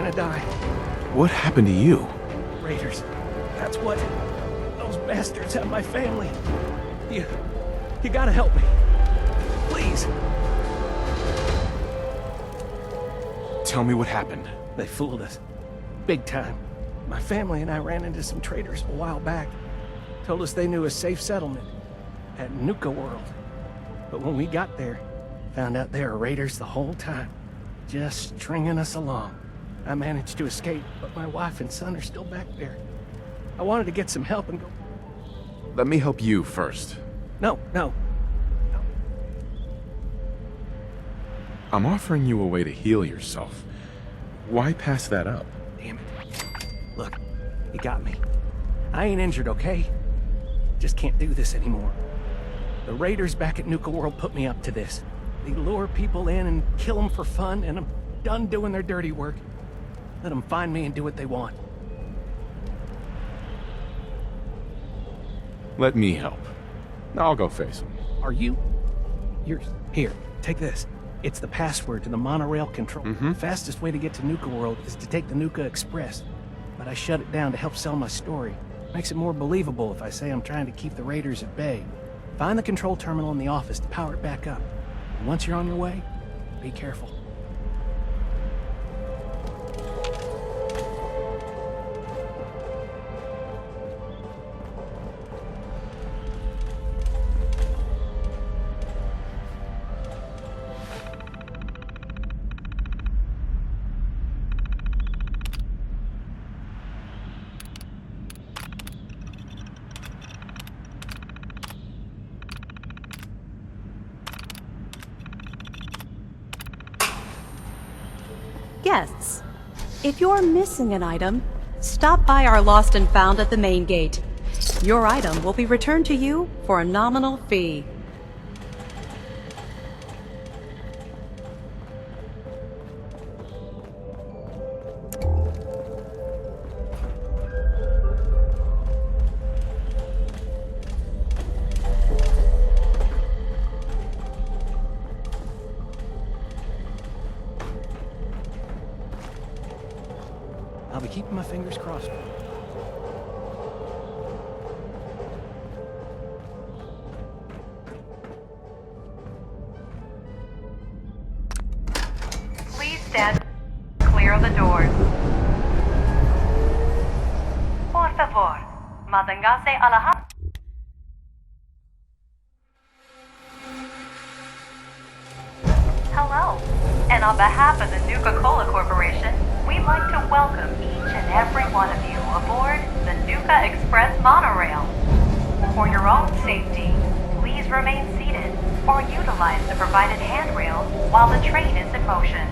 gonna die. What happened to you? Raiders. That's what. Those bastards have my family. You gotta help me. Please. Tell me what happened. They fooled us. Big time. My family and I ran into some traitors a while back. Told us they knew a safe settlement at Nuka World. But when we got there, found out they were raiders the whole time. Just stringing us along. I managed to escape, but my wife and son are still back there. I wanted to get some help and go... Let me help you first. No. I'm offering you a way to heal yourself. Why pass that up? Damn it. Look, you got me. I ain't injured, okay? Just can't do this anymore. The raiders back at Nuka World put me up to this. They lure people in and kill them for fun, and I'm done doing their dirty work. Let them find me and do what they want. Let me help. I'll go face them. Are you? Here, take this. It's the password to the monorail control. The fastest way to get to Nuka World is to take the Nuka Express. But I shut it down to help sell my story. Makes it more believable if I say I'm trying to keep the raiders at bay. Find the control terminal in the office to power it back up. And once you're on your way, be careful. Guests, if you're missing an item, stop by our Lost and Found at the main gate. Your item will be returned to you for a nominal fee. I'll be keeping my fingers crossed. Please stand clear of the doors. Por favor, manténgase alejado. Hello, and on behalf of the Nuka-Cola Corporation, we'd like to welcome each and every one of you aboard the Nuka Express monorail. For your own safety, please remain seated or utilize the provided handrails while the train is in motion.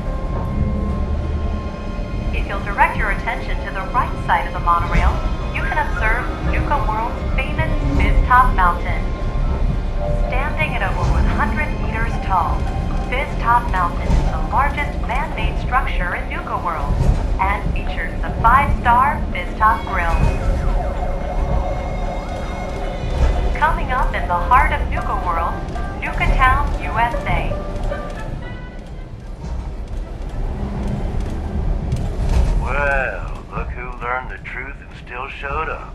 If you'll direct your attention to the right side of the monorail, you can observe Nuka World's famous Fizz-Top Mountain. Standing at over 100 meters tall, Fizz-Top Mountain is the largest man-made structure in Nuka World and features the 5-star Fizz-Top Grill. Coming up in the heart of Nuka World, Nuka Town, USA. Well, look who learned the truth and still showed up.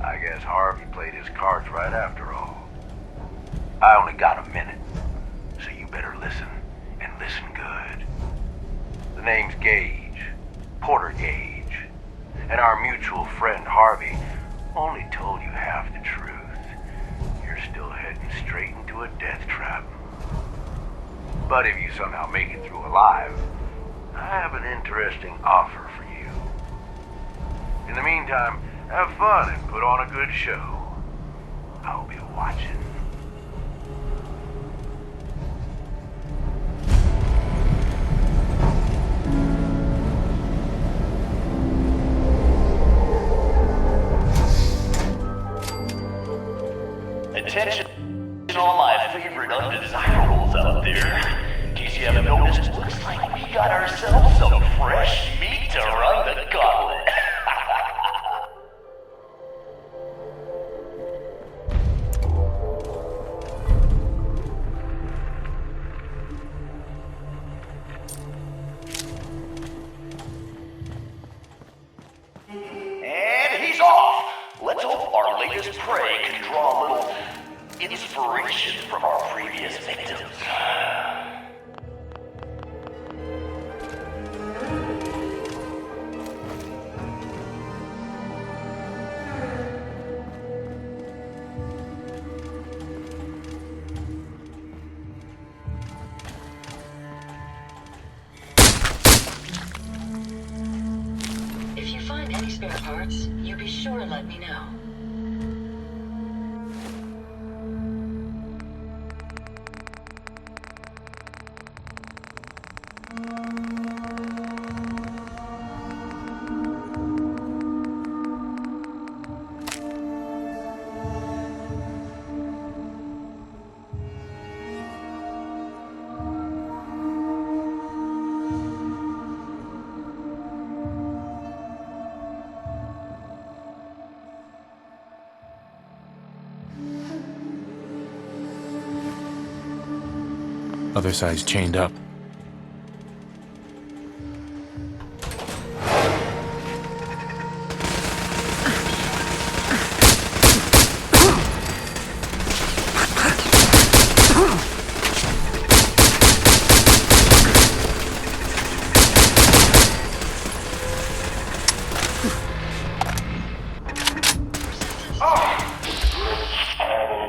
I guess Harvey played his cards right after all. I only got a minute, so you better listen, and listen good. The name's Gage, Porter Gage, and our mutual friend Harvey only told you half the truth. You're still heading straight into a death trap. But if you somehow make it through alive, I have an interesting offer for you. In the meantime, have fun and put on a good show. I'll be watching. Attention, all my favorite undesirables out there. In case you haven't noticed, looks like we got ourselves some fresh meat to run the gauntlet. inspiration from our previous victims. If you find any spare parts, you be sure to let me know. Other side's chained up.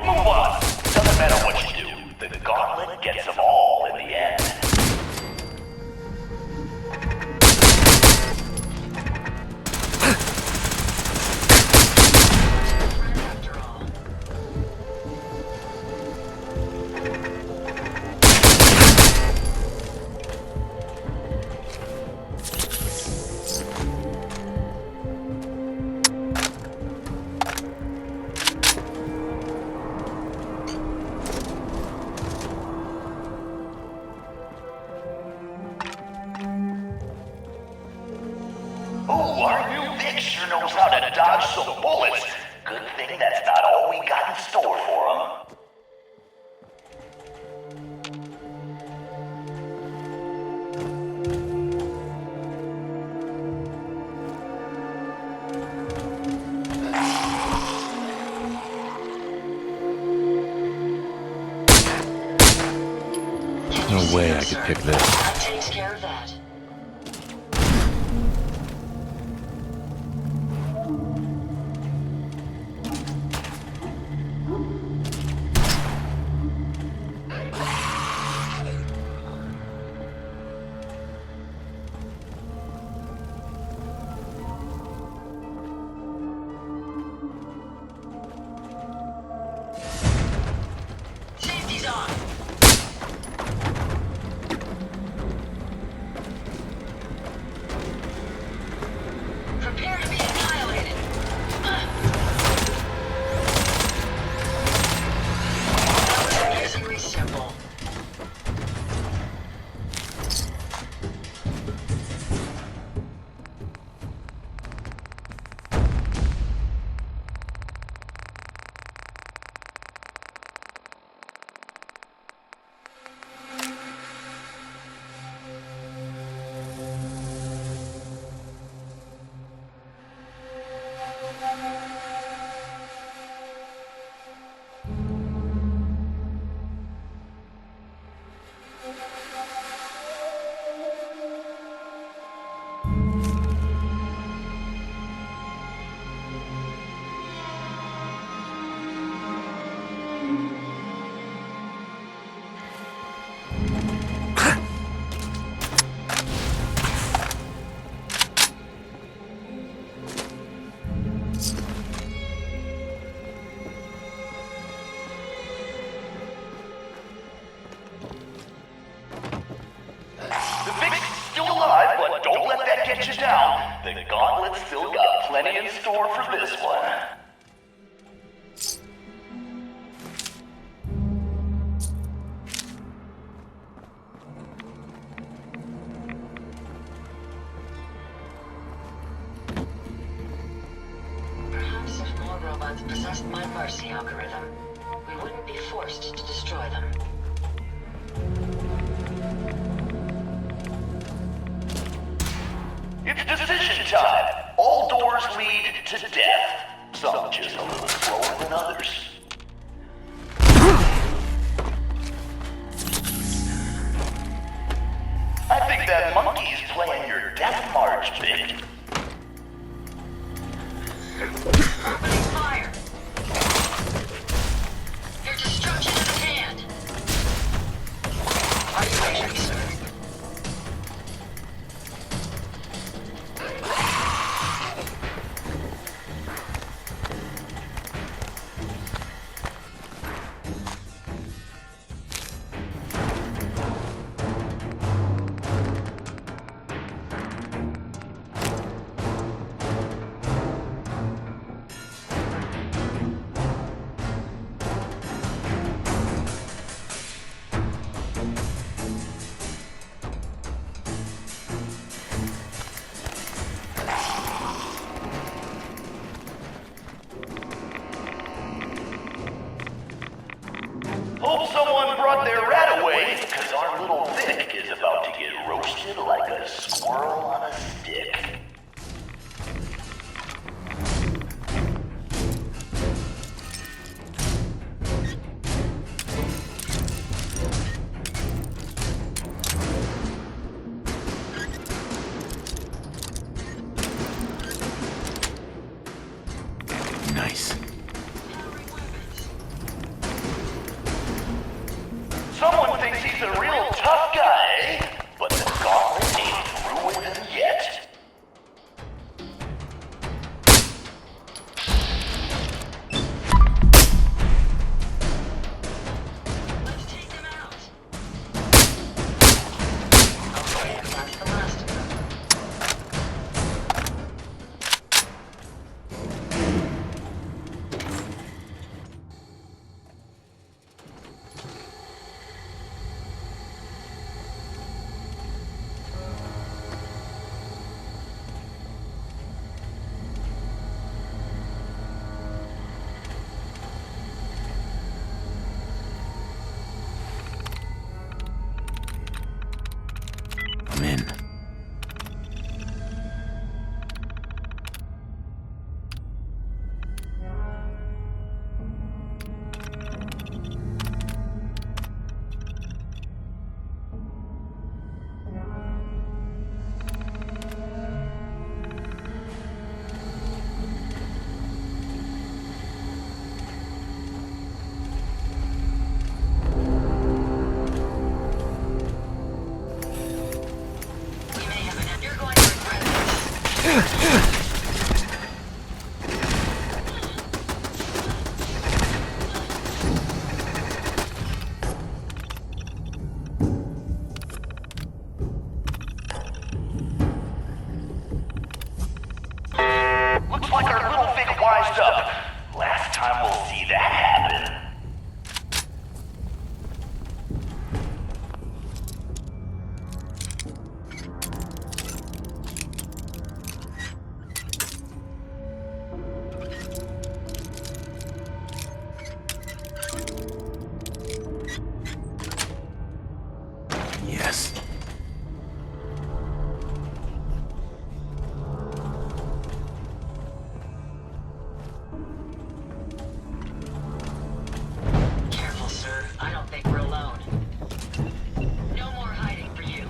Move on. Doesn't matter what you do. The gauntlet gets them all in the end. After all. Ooh, our new Vic sure knows how to dodge some bullets. Good thing that's not all we got in store for him. No way I could pick this. That takes care of that. Safety's on. Prepare to be annihilated. That was amazingly simple. The Vic's still alive, but don't let that get you down. The gauntlet's still got plenty in store for this one. Perhaps if more robots possessed my Mercy algorithm, we wouldn't be forced to destroy them. It's decision time. All doors lead to death. Some just a little slower than others. think that monkey's playing your death march, big. Opening fire. Your destruction is at hand. Are you ready, sir? Hope someone brought their rat away, because our little Vic is about to get roasted like a squirrel on a stick. Nice. Someone thinks he's a real tough guy, but the gauntlet ain't through with him yet. Let's take them out. Okay, that's the last of them. I'm in. We may have an... You're going to regret this. Looks like our little Vic wised up. Last time we'll see that happen. Yes. Careful, sir. I don't think we're alone. No more hiding for you.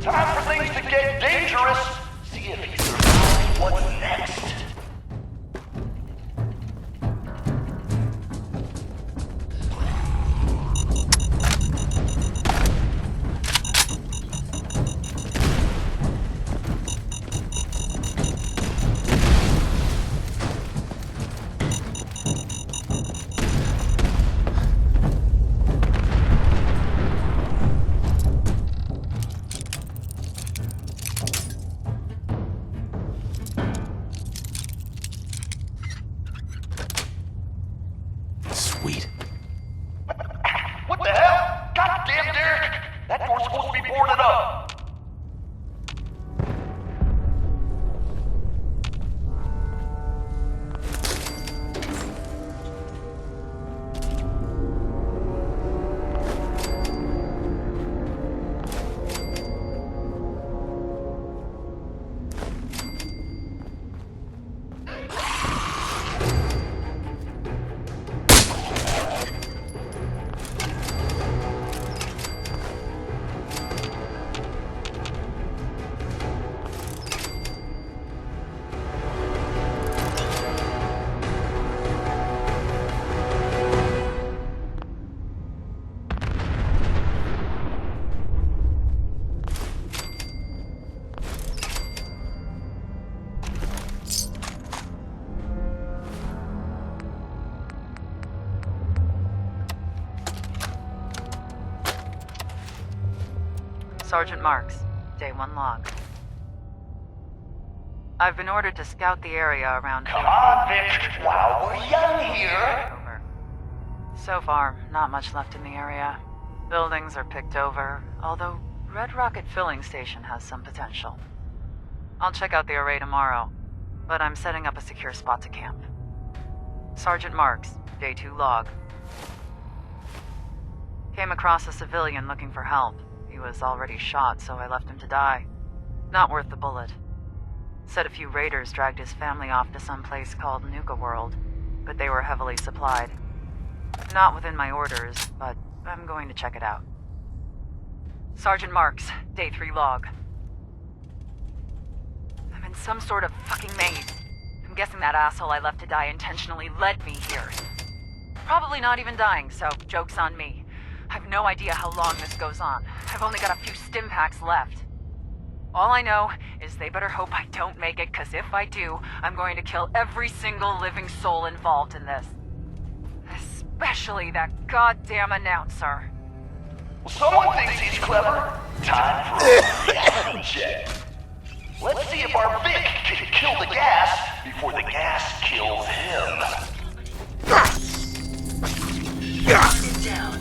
Time for things to get dangerous. See if he survives what's next. Sweet. What the hell? Goddamn, Derek! That door's supposed to be boarded up. Sergeant Marks, Day 1 log. I've been ordered to scout the area around... Come on, Vic. Wow, we're young here. Over. So far, not much left in the area. Buildings are picked over, although Red Rocket Filling Station has some potential. I'll check out the array tomorrow, but I'm setting up a secure spot to camp. Sergeant Marks, Day 2 log. Came across a civilian looking for help. He was already shot, so I left him to die. Not worth the bullet. Said a few raiders dragged his family off to some place called Nuka World, but they were heavily supplied. Not within my orders, but I'm going to check it out. Sergeant Marks, Day 3 log. I'm in some sort of fucking maze. I'm guessing that asshole I left to die intentionally led me here. Probably not even dying, so joke's on me. I've no idea how long this goes on. I've only got a few stim packs left. All I know is they better hope I don't make it, cause if I do, I'm going to kill every single living soul involved in this. Especially that goddamn announcer. Well, someone thinks he's clever. Time for a reality check. Let's see if our Vic can kill the gas before the gas kills him. Down.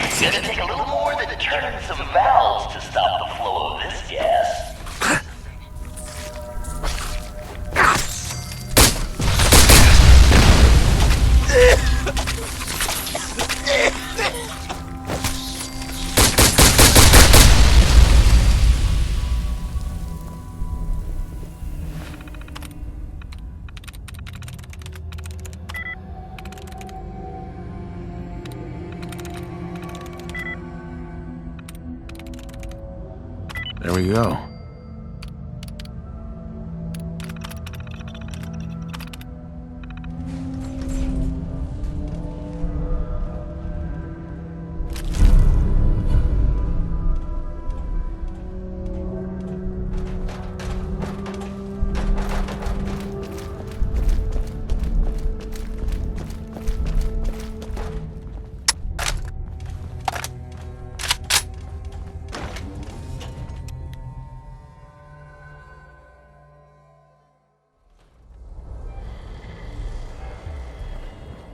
It's gonna take a little more than turning some valves to stop the flow of this gas. There we go.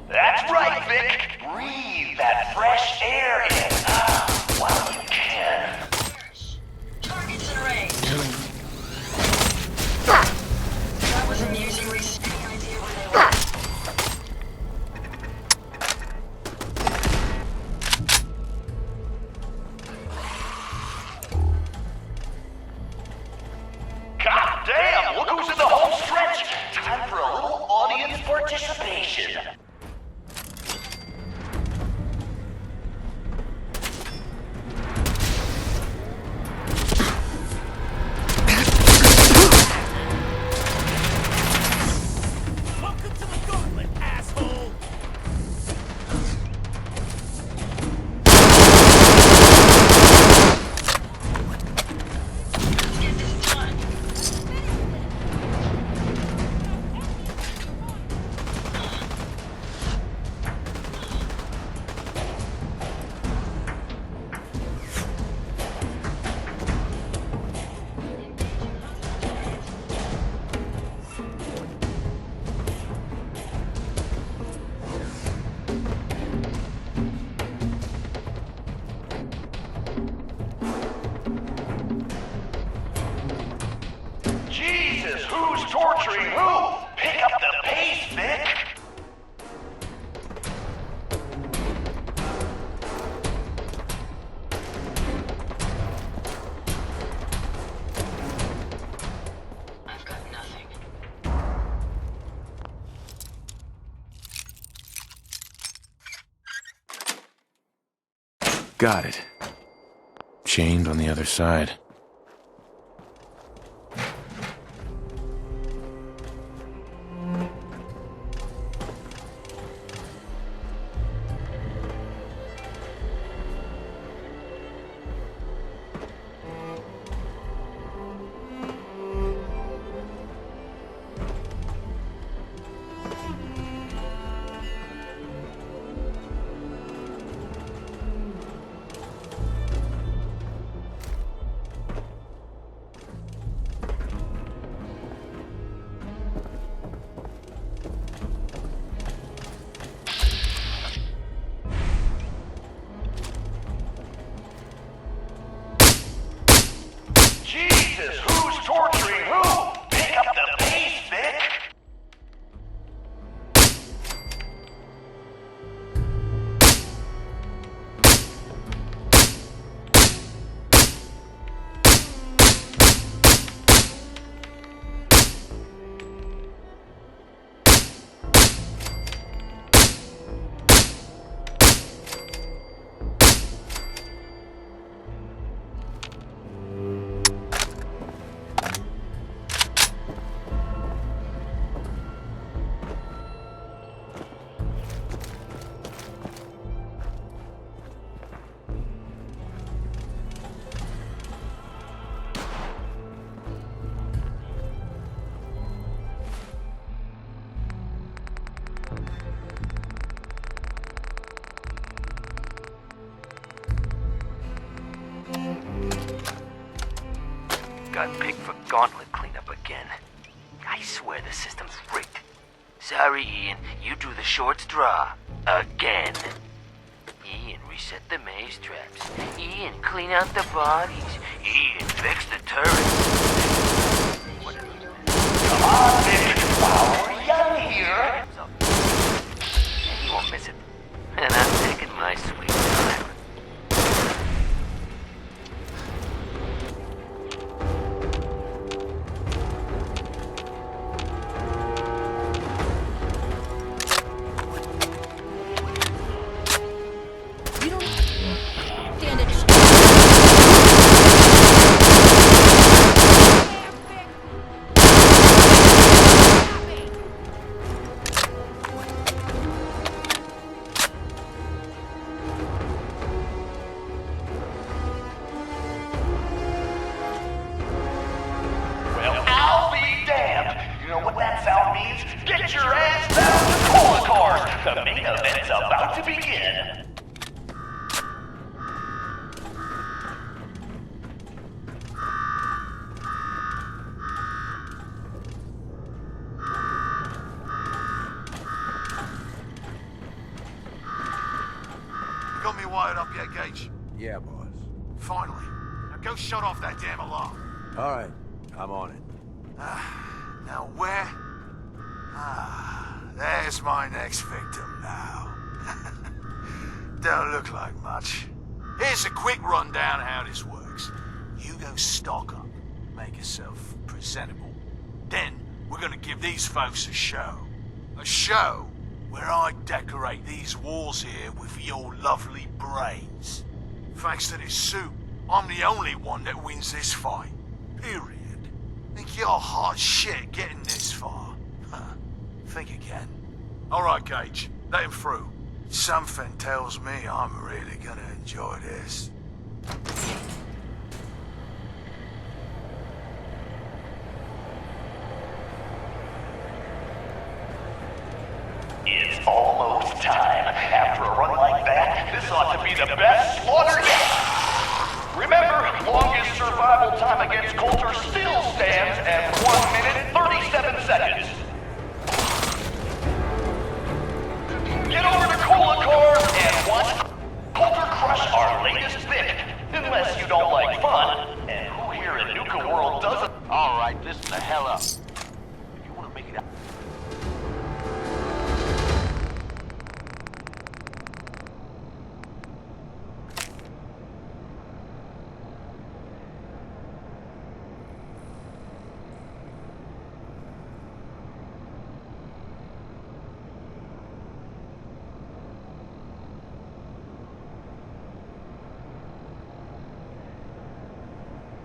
That's right, Vic. Breathe that fresh air in while you can. Targets in range. That was amusingly... Any idea where they were? God damn, look who's in the home stretch. Time for a little audience participation. Get this done. Jesus, who's torturing who? Pick up the pace, Vic. I've got nothing. Got it. Chained on the other side. picked for gauntlet cleanup again. I swear the system's rigged. Sorry, Ian. You drew the short straw. Again. Ian, reset the maze traps. Ian, clean out the bodies. Ian, fix the turrets. Come on, Nick. While we're young here. You won't miss it. And I'm taking my sweet time. Well, I'll be damned. You know what that sound means? Get your ass down to Cola Cars. The main event's about to begin. You got me wired up yet, Gage? Yeah, boss. Finally. Now go shut off that damn alarm. All right, I'm on it. Now where? There's my next victim now. Don't look like much. Here's a quick rundown how this works. You go stock up, make yourself presentable. Then we're gonna give these folks a show. A show where I decorate these walls here with your lovely brains. Thanks to this suit, I'm the only one that wins this fight. Period. Think you're hot shit getting this far? Think again. All right, Gage. Let him through. Something tells me I'm really gonna enjoy this. It's almost time. After a run like that, this ought to be the best slaughter yet. Remember, longest survival time against Coulter still stands at 1 minute 37 seconds. Get over to Cola Cars and watch Coulter crush our latest pick. Unless you don't like fun, and who here in Nuka World doesn't? All right, listen the hell up. If you want to make it out.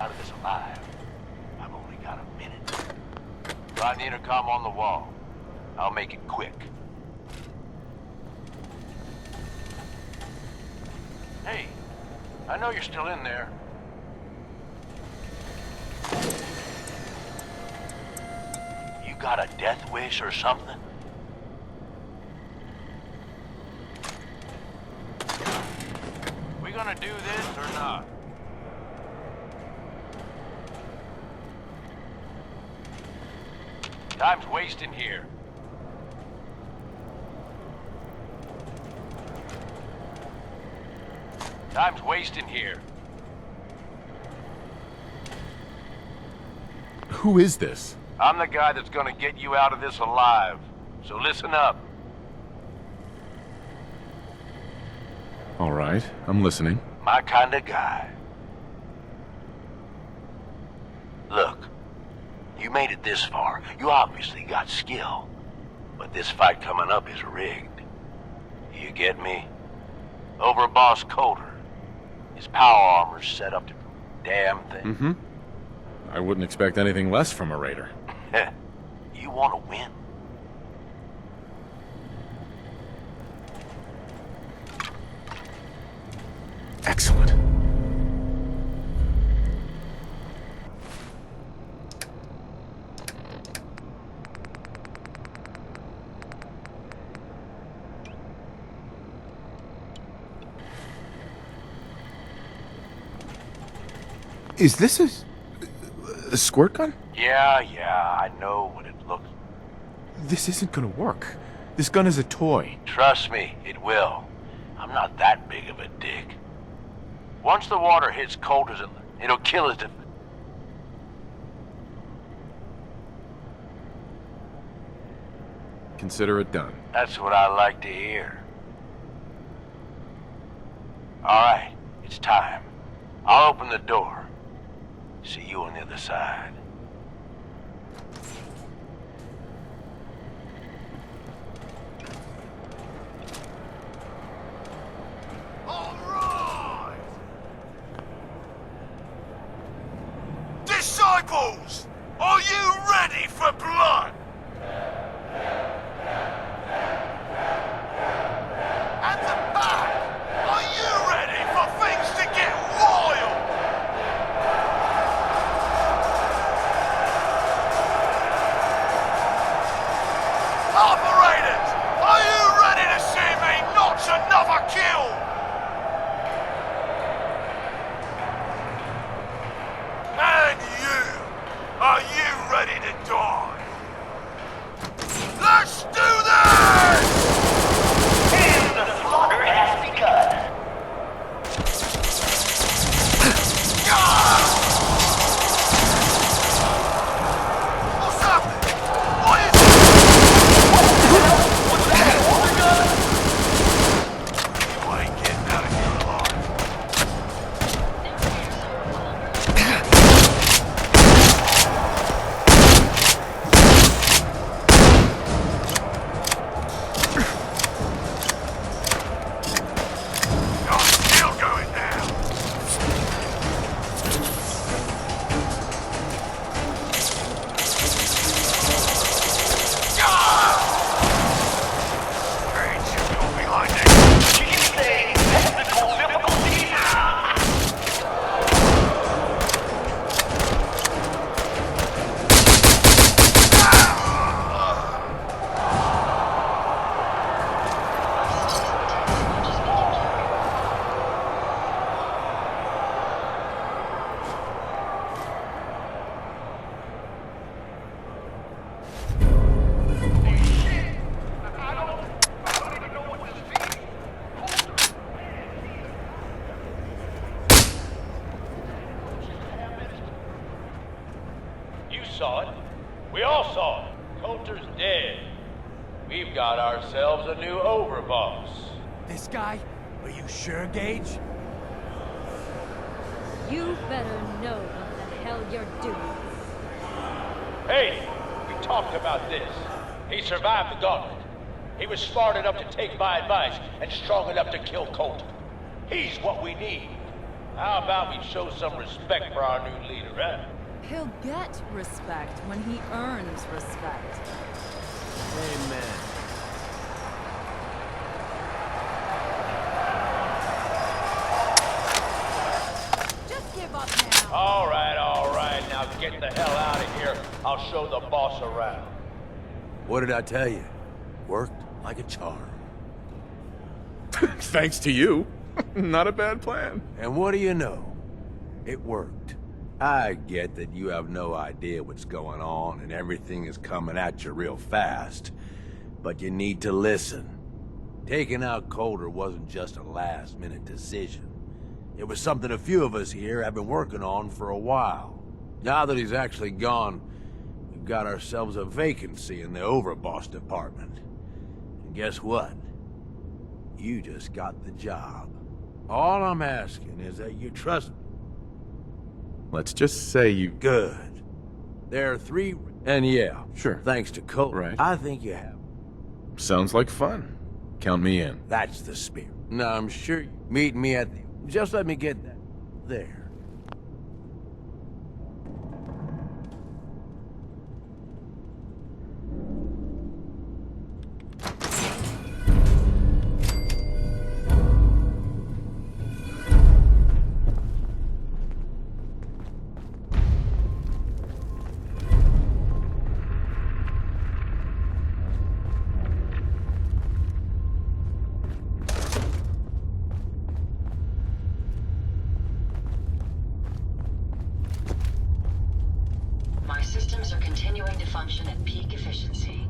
Out of this alive. I've only got a minute. Find the intercom on the wall. I'll make it quick. Hey, I know you're still in there. You got a death wish or something? We gonna do this or not? Time's wasting here. Time's wasting here. Who is this? I'm the guy that's gonna get you out of this alive. So listen up. All right, I'm listening. My kind of guy. Look, you made it this far. You obviously got skill. But this fight coming up is rigged. You get me? Over Boss Coulter. His power armor's set up to damn thing. Mm-hmm. I wouldn't expect anything less from a raider. You want to win? Excellent. Is this a A squirt gun? Yeah, I know what it looks. This isn't gonna work. This gun is a toy. Trust me, it will. I'm not that big of a dick. Once the water hits Coulter's, it'll kill his Consider it done. That's what I like to hear. Alright, it's time. I'll open the door. See you on the other side. Alright! Disciples! Are you ready for blood? At the back! Are you ready for things to get wild? Operators! Are you ready to see me notch another kill? And you! Are you ready to die? Let's do this! And the slaughter has begun. What's happening? What is it? You ain't getting out of here alive. You're still going down. Ain't you gonna be like that? She's saying technical difficulties. You saw it. We all saw it. Coulter's dead. We've got ourselves a new overboss. This guy? Are you sure, Gage? You better know what the hell you're doing. Hey, we talked about this. He survived the gauntlet. He was smart enough to take my advice and strong enough to kill Coulter. He's what we need. How about we show some respect for our new leader, huh? He'll get respect when he earns respect. Amen. Just give up now. All right. Now get the hell out of here. I'll show the boss around. What did I tell you? Worked like a charm. Thanks to you. Not a bad plan. And what do you know? It worked. I get that you have no idea what's going on and everything is coming at you real fast. But you need to listen. Taking out Coulter wasn't just a last-minute decision. It was something a few of us here have been working on for a while. Now that he's actually gone, we've got ourselves a vacancy in the overboss department. And guess what? You just got the job. All I'm asking is that you trust me. Let's just say you... Good. There are 3... And yeah, Sure. thanks to Coulter, Right. I think you have. Sounds like fun. Count me in. That's the spirit. Now, I'm sure you meet me at the... Just let me get that there. My systems are continuing to function at peak efficiency.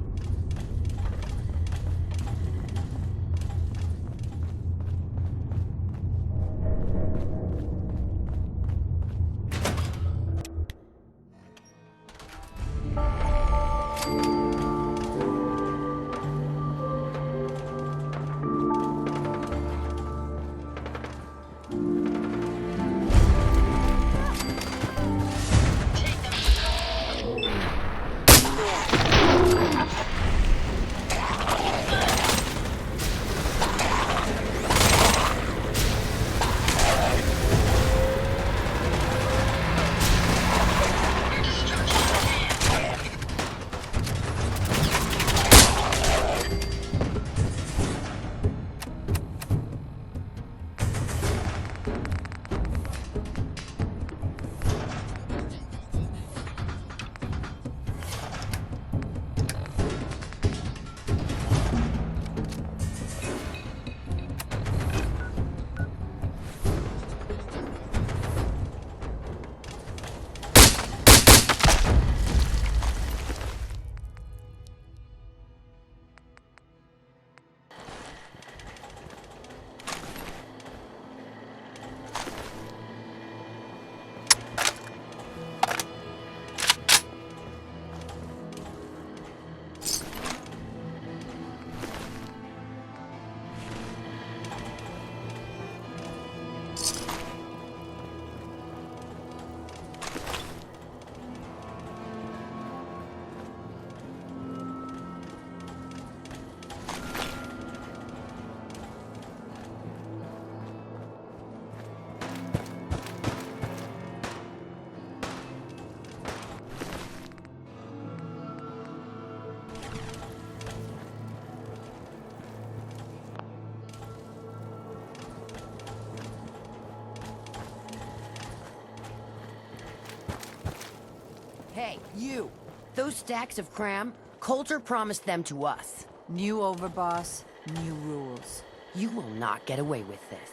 Hey, you! Those stacks of cram, Coulter promised them to us. New overboss, new rules. You will not get away with this.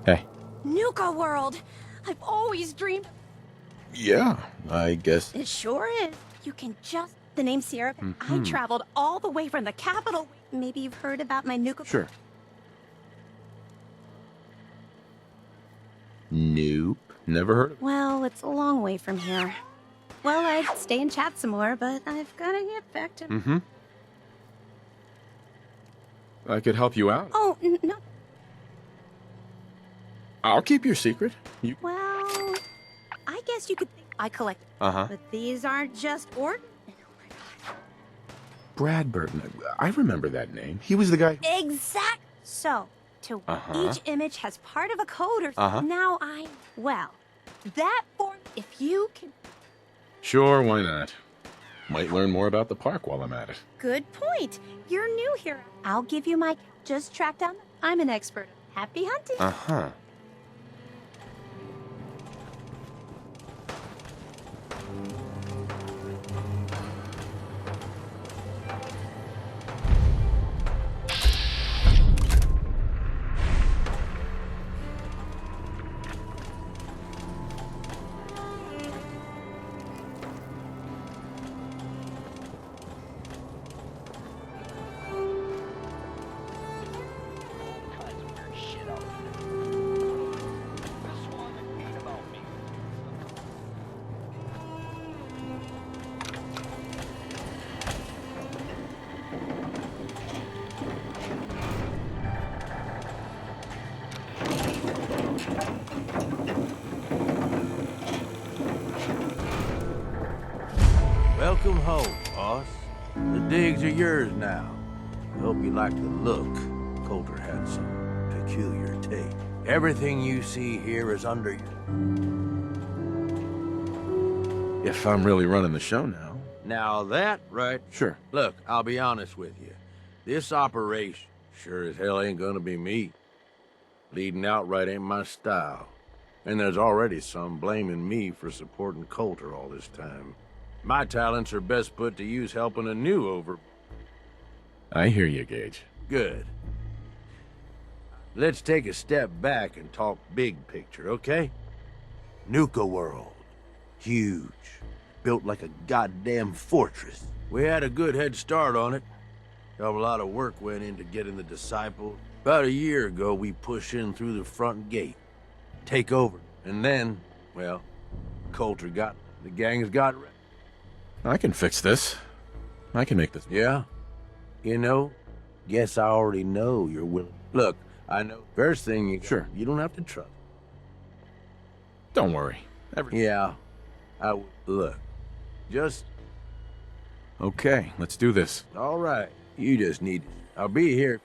Hey. Nuka World! I've always dreamed. Yeah, I guess. It sure is. You can just. The name's Sierra. I traveled all the way from the capital. Maybe you've heard about my Nuka. Sure. Nope. Never heard of it. Well, it's a long way from here. Well, I'd stay and chat some more, but I've gotta get back to. Mm-hmm. I could help you out. Oh, no. I'll keep your secret. You. Well, I guess you could think I collect. But these aren't just ordinary. Brad Burton. I remember that name. He was the guy. Exact. So, to each image has part of a code or now well, that form, if you can. Sure, why not? Might learn more about the park while I'm at it. Good point. You're new here. I'll give you my. Just track down. I'm an expert. Happy hunting. Welcome home, boss. The digs are yours now. I hope you like the look. Coulter had some peculiar taste. Everything you see here is under you. If I'm really running the show now. Now that, right? Sure. Look, I'll be honest with you. This operation sure as hell ain't gonna be me. Leading outright ain't my style. And there's already some blaming me for supporting Coulter all this time. My talents are best put to use helping a new I hear you, Gage. Good. Let's take a step back and talk big picture, okay? Nuka World. Huge. Built like a goddamn fortress. We had a good head start on it. A lot of work went into getting the Disciple. About a year ago, we pushed in through the front gate. Take over. And then, well, Coulter got... The gang's got... I can fix this. I can make this... Yeah? You know, guess I already know you're willing. Look, I know. First thing you... Sure. You don't have to trust. Don't worry. Yeah. Look. Just... Okay, let's do this. All right. You just need... I'll be here.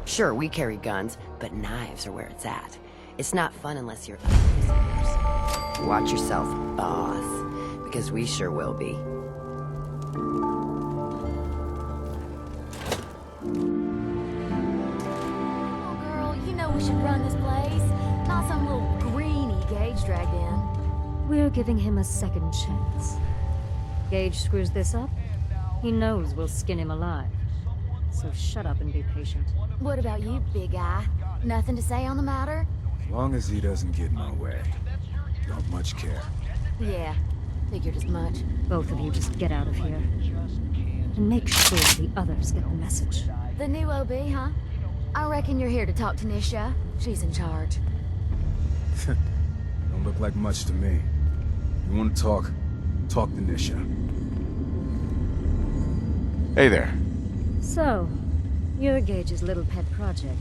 Sure, we carry guns, but knives are where it's at. It's not fun unless you're... Watch yourself, boss. Because we sure will be. Oh, girl, you know we should run this place. Not some little greenie Gage dragged in. We're giving him a second chance. Gage screws this up, he knows we'll skin him alive. So shut up and be patient. What about you, big guy? Nothing to say on the matter? As long as he doesn't get in my way. Don't much care. Yeah, figured as much. Both of you just get out of here. And make sure the others get the message. The new OB, huh? I reckon you're here to talk to Nisha. She's in charge. Don't look like much to me. You want to talk? Talk to Nisha. Hey there. So, you're Gage's little pet project.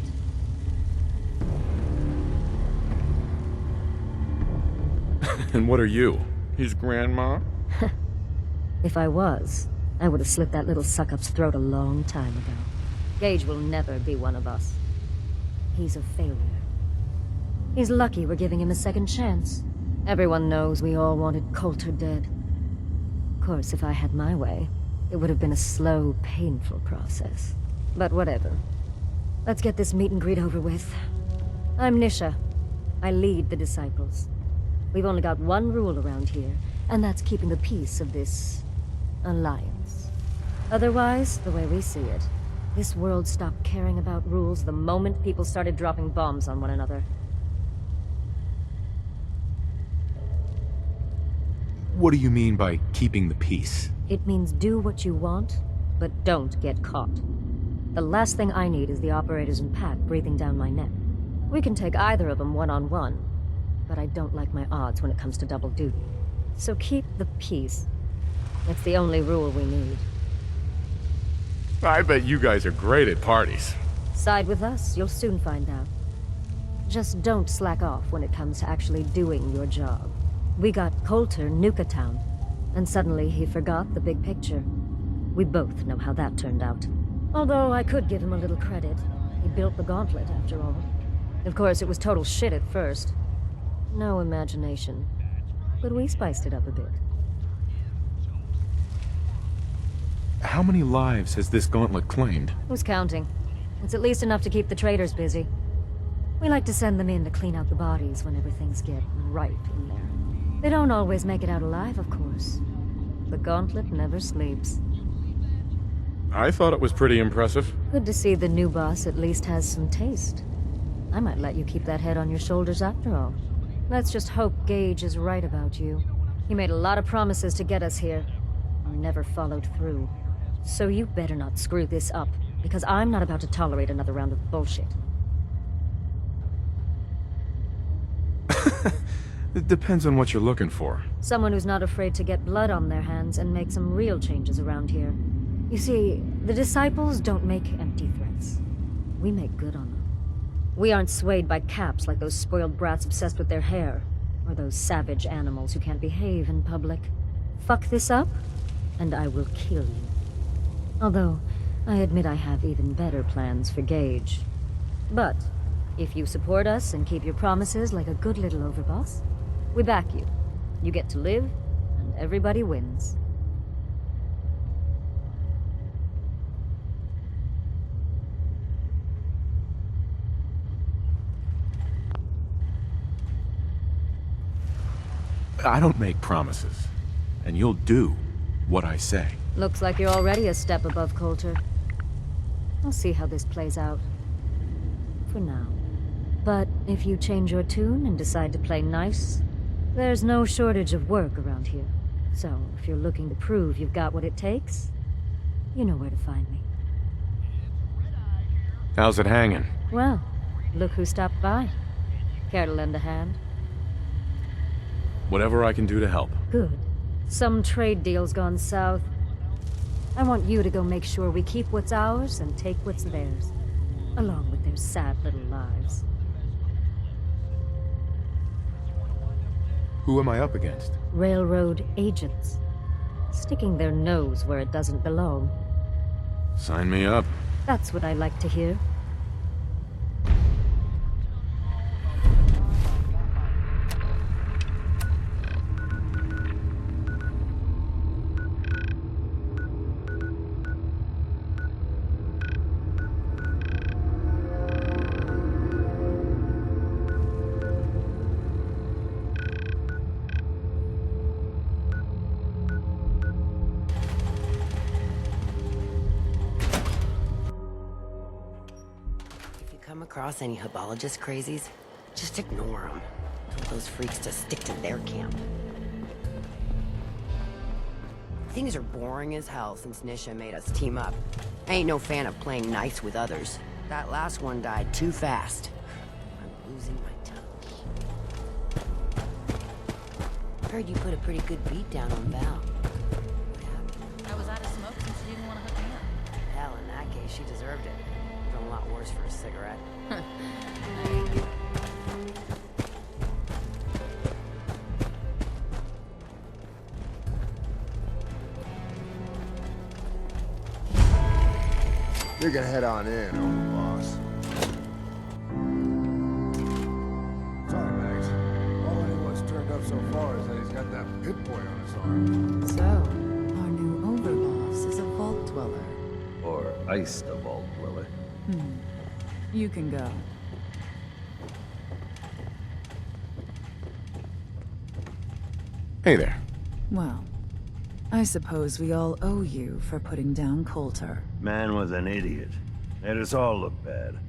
And what are you? His grandma? If I was, I would have slit that little suck-up's throat a long time ago. Gage will never be one of us. He's a failure. He's lucky we're giving him a second chance. Everyone knows we all wanted Coulter dead. Of course, if I had my way, it would have been a slow, painful process. But whatever. Let's get this meet and greet over with. I'm Nisha. I lead the Disciples. We've only got one rule around here, and that's keeping the peace of this... alliance. Otherwise, the way we see it, this world stopped caring about rules the moment people started dropping bombs on one another. What do you mean by keeping the peace? It means do what you want, but don't get caught. The last thing I need is the operators and Pat breathing down my neck. We can take either of them one-on-one, but I don't like my odds when it comes to double duty. So keep the peace. That's the only rule we need. I bet you guys are great at parties. Side with us, you'll soon find out. Just don't slack off when it comes to actually doing your job. We got Coulter Nuka Town, and suddenly he forgot the big picture. We both know how that turned out. Although I could give him a little credit. He built the gauntlet, after all. Of course, it was total shit at first. No imagination. But we spiced it up a bit. How many lives has this gauntlet claimed? Who's counting? It's at least enough to keep the traders busy. We like to send them in to clean out the bodies whenever things get ripe in there. They don't always make it out alive, of course. The gauntlet never sleeps. I thought it was pretty impressive. Good to see the new boss at least has some taste. I might let you keep that head on your shoulders after all. Let's just hope Gage is right about you. He made a lot of promises to get us here, and never followed through. So you better not screw this up, because I'm not about to tolerate another round of bullshit. It depends on what you're looking for. Someone who's not afraid to get blood on their hands and make some real changes around here. You see, the Disciples don't make empty threats. We make good on them. We aren't swayed by caps like those spoiled brats obsessed with their hair, or those savage animals who can't behave in public. Fuck this up, and I will kill you. Although, I admit I have even better plans for Gage. But, if you support us and keep your promises like a good little overboss, we back you. You get to live, and everybody wins. I don't make promises, and you'll do what I say. Looks like you're already a step above Coulter. I'll see how this plays out. For now. But if you change your tune and decide to play nice, there's no shortage of work around here. So, if you're looking to prove you've got what it takes, you know where to find me. How's it hanging? Well, look who stopped by. Care to lend a hand? Whatever I can do to help. Good. Some trade deal's gone south. I want you to go make sure we keep what's ours and take what's theirs, along with their sad little lives. Who am I up against? Railroad agents. Sticking their nose where it doesn't belong. Sign me up. That's what I like to hear. Across any Hubologist crazies, just ignore them. Tell those freaks to stick to their camp. Things are boring as hell since Nisha made us team up. I ain't no fan of playing nice with others. That last one died too fast. I'm losing my tongue. Heard you put a pretty good beat down on Val. I was out of smoke since she didn't want to hook me up. Hell, in that case, she deserved it. Done a lot worse for a cigarette. You can head on in, overboss. Sorry, Max. All anyone's turned up so far is that he's got that Pip-Boy on his arm. So, our new overboss is a vault dweller. Or iced a vault dweller. You can go. Hey there. Well, I suppose we all owe you for putting down Coulter. Man was an idiot. Made us all look bad.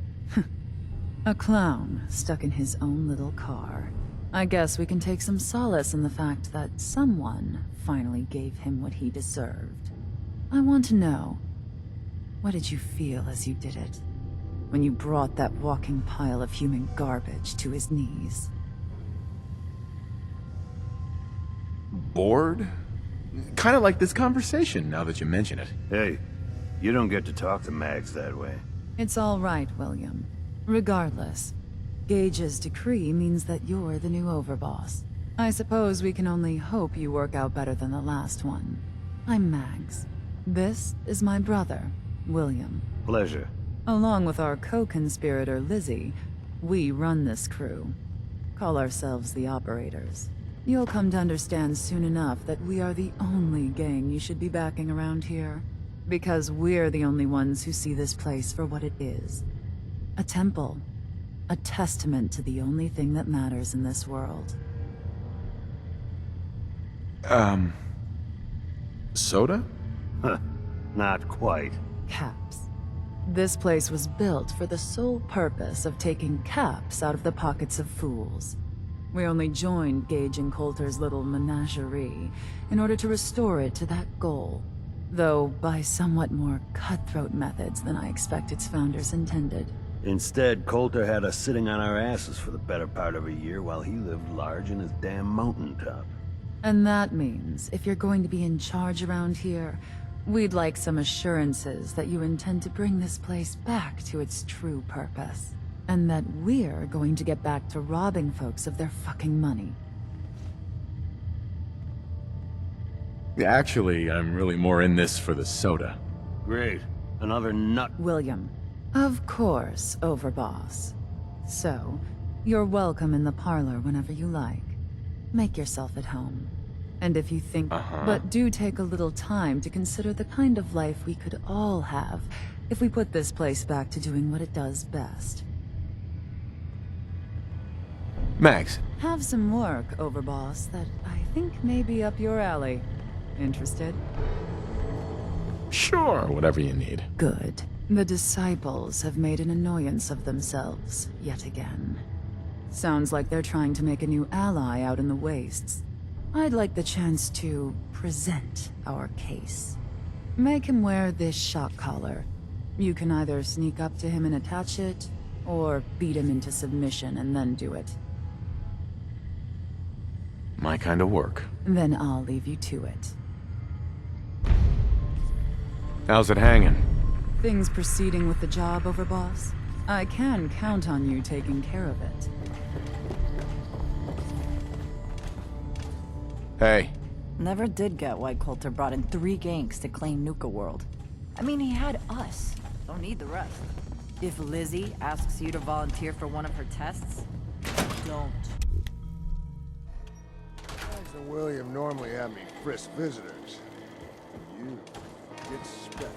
A clown stuck in his own little car. I guess we can take some solace in the fact that someone finally gave him what he deserved. I want to know, what did you feel as you did it? When you brought that walking pile of human garbage to his knees? Bored? Kind of like this conversation, now that you mention it. Hey, you don't get to talk to Mags that way. It's all right, William. Regardless, Gage's decree means that you're the new overboss. I suppose we can only hope you work out better than the last one. I'm Mags. This is my brother, William. Pleasure. Along with our co-conspirator, Lizzie, we run this crew. Call ourselves the Operators. You'll come to understand soon enough that we are the only gang you should be backing around here. Because we're the only ones who see this place for what it is. A temple. A testament to the only thing that matters in this world. Soda? Huh. Not quite. Caps. This place was built for the sole purpose of taking caps out of the pockets of fools. We only joined Gage and Coulter's little menagerie in order to restore it to that goal. Though by somewhat more cutthroat methods than I expect its founders intended. Instead, Coulter had us sitting on our asses for the better part of a year while he lived large in his damn mountaintop. And that means, if you're going to be in charge around here, we'd like some assurances that you intend to bring this place back to its true purpose. And that we're going to get back to robbing folks of their fucking money. Actually, I'm really more in this for the soda. Great. Another nut. William. Of course, Overboss. So, you're welcome in the parlor whenever you like. Make yourself at home. And if you think... But do take a little time to consider the kind of life we could all have if we put this place back to doing what it does best. Max. Have some work, Overboss, that I think may be up your alley. Interested? Sure, whatever you need. Good. The Disciples have made an annoyance of themselves, yet again. Sounds like they're trying to make a new ally out in the wastes. I'd like the chance to present our case. Make him wear this shock collar. You can either sneak up to him and attach it, or beat him into submission and then do it. My kind of work. Then I'll leave you to it. How's it hanging? Things proceeding with the job, Overboss? I can count on you taking care of it. Hey. Never did get why Coulter brought in 3 gangs to claim Nuka World. I mean, he had us. Don't need the rest. If Lizzie asks you to volunteer for one of her tests, don't. Max and William normally have me frisk visitors. You get special.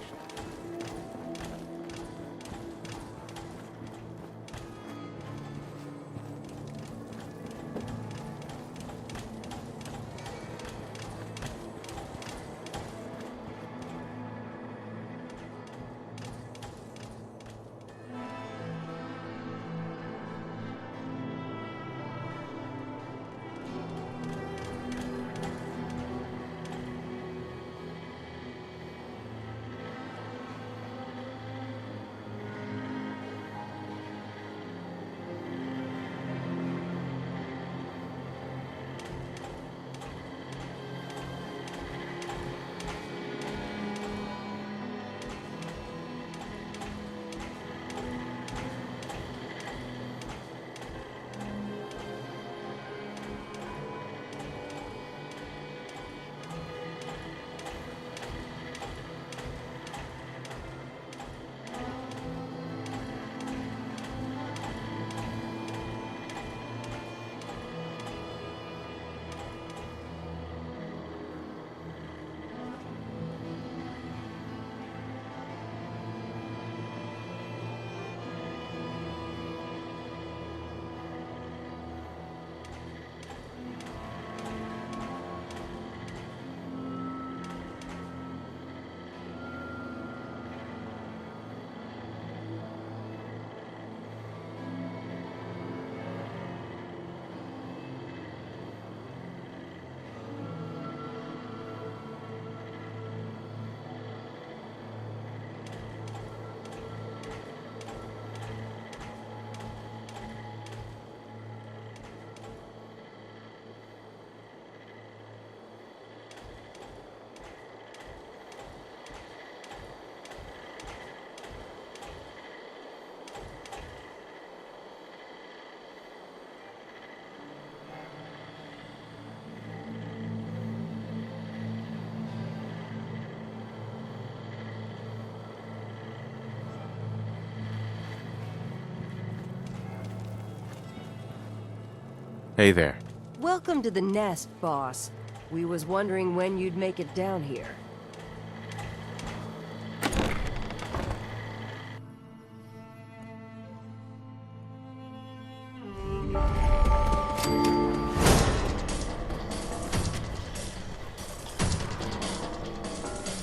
Hey there. Welcome to the nest, boss. We was wondering when you'd make it down here.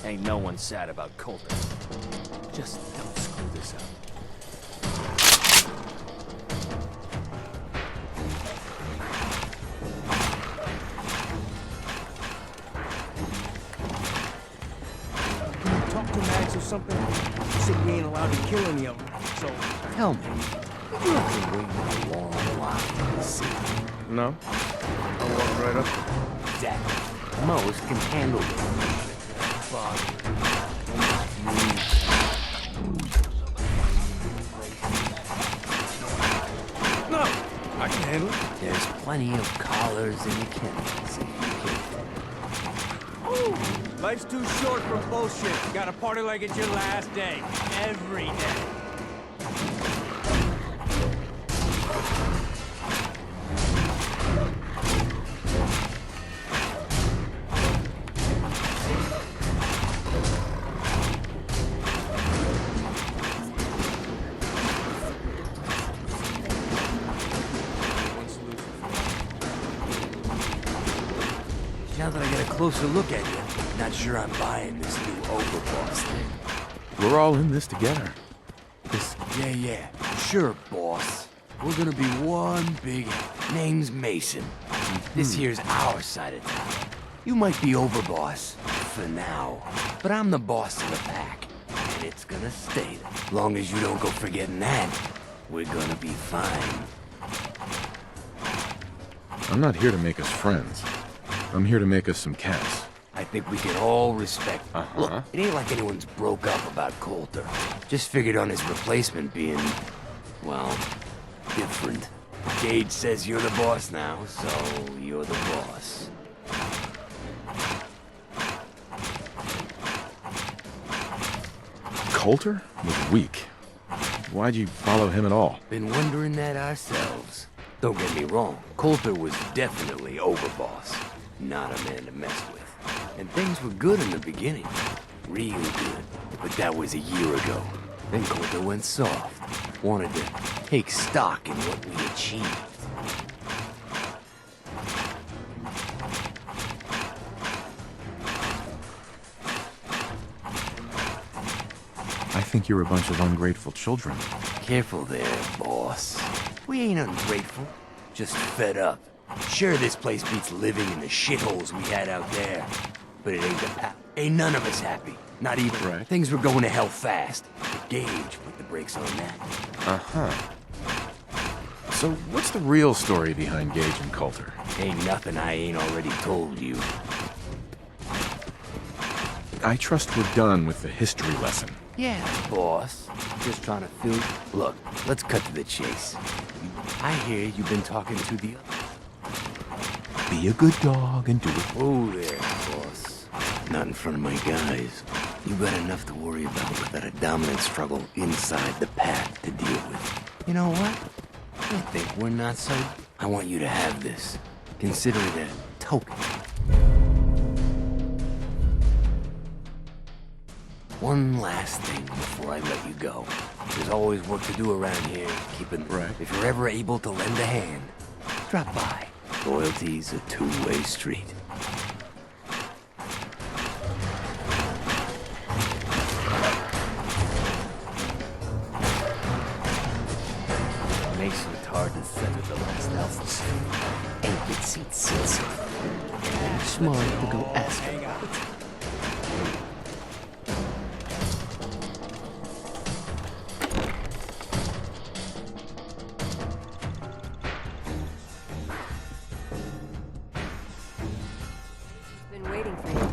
Ain't no one sad about Coulter. Just don't screw this up. Talk to Max or something? He said he ain't allowed to kill any of them, so... Tell me, you have been waiting a long while to see. No? I'll walk right up. Exactly. Most can handle it. No! I can handle it. There's plenty of collars in the kennels if you care. Life's too short for bullshit. You gotta party like it's your last day. Every day. Now that I get a closer look at you, not sure I'm buying this new overboss thing. We're all in this together. Yeah, sure, boss. We're gonna be one big... Name's Mason. This here's our side of town. You might be overboss, for now, but I'm the boss of the pack. And it's gonna stay there. Long as you don't go forgetting that, we're gonna be fine. I'm not here to make us friends. I'm here to make us some cash. I think we can all respect... Look, it ain't like anyone's broke up about Coulter. Just figured on his replacement being... well, different. Gage says you're the boss now, so you're the boss. Coulter was weak. Why'd you follow him at all? Been wondering that ourselves. Don't get me wrong, Coulter was definitely overboss. Not a man to mess with. And things were good in the beginning. Real good. But that was a year ago. Then Coulter went soft. Wanted to take stock in what we achieved. I think you're a bunch of ungrateful children. Careful there, boss. We ain't ungrateful. Just fed up. Sure, this place beats living in the shitholes we had out there. But it ain't none of us happy. Not even. Right. Things were going to hell fast. But Gage put the brakes on that. So what's the real story behind Gage and Coulter? Ain't nothing I ain't already told you. I trust we're done with the history lesson. Yeah, boss. Just trying to fill... Look, let's cut to the chase. I hear you've been talking to the... Be a good dog and do it. Whoa there, boss. Not in front of my guys. You got enough to worry about without a dominant struggle inside the pack to deal with. You know what? I think we're not so... I want you to have this. Consider it a token. One last thing before I let you go. There's always work to do around here, keeping... Right. If you're ever able to lend a hand, drop by. Loyalty's a two-way street. Mason's hard to center the last alpha. Ain't get seats. And smart to go ask him about it. Been waiting for you.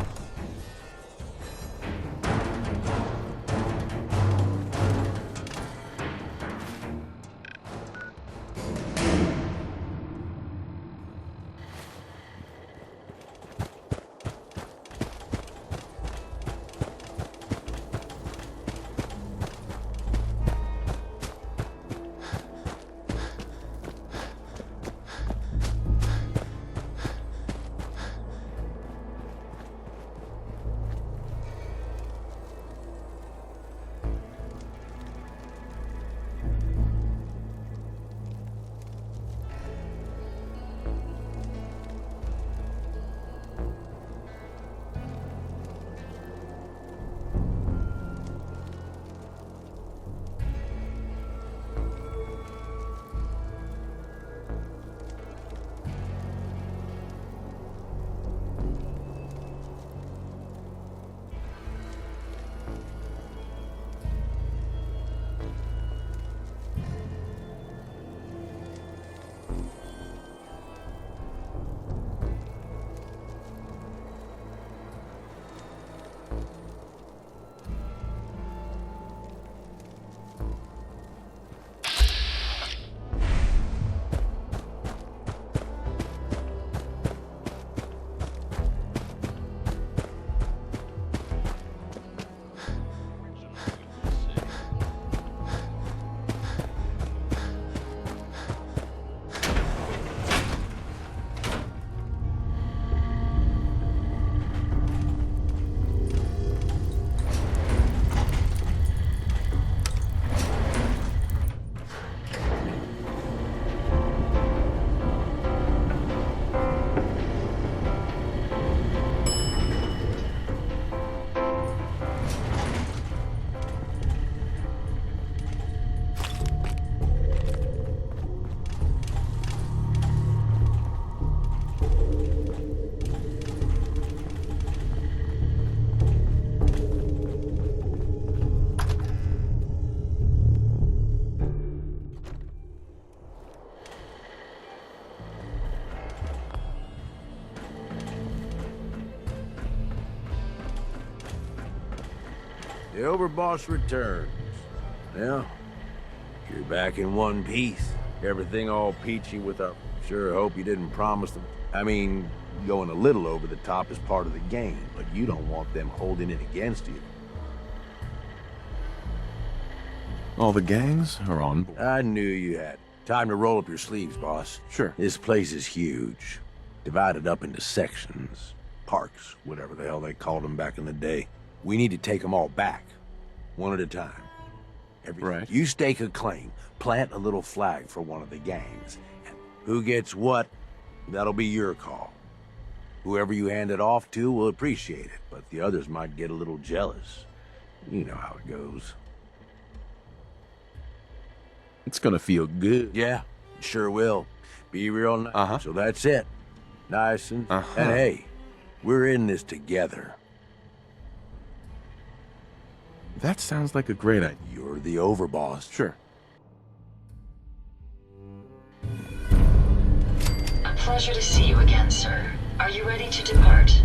The Overboss returns. Well, you're back in one piece. Everything all peachy with a... Sure hope you didn't promise them. I mean, going a little over the top is part of the game, but you don't want them holding it against you. All the gangs are on board. I knew you had. Time to roll up your sleeves, boss. Sure. This place is huge. Divided up into sections. Parks, whatever the hell they called them back in the day. We need to take them all back. One at a time. Right. You stake a claim, plant a little flag for one of the gangs. And who gets what, that'll be your call. Whoever you hand it off to will appreciate it, but the others might get a little jealous. You know how it goes. It's gonna feel good. Yeah, sure will. Be real nice. So that's it. Nice and... And hey, we're in this together. That sounds like a great idea. You're the overboss. Sure. A pleasure to see you again, sir. Are you ready to depart?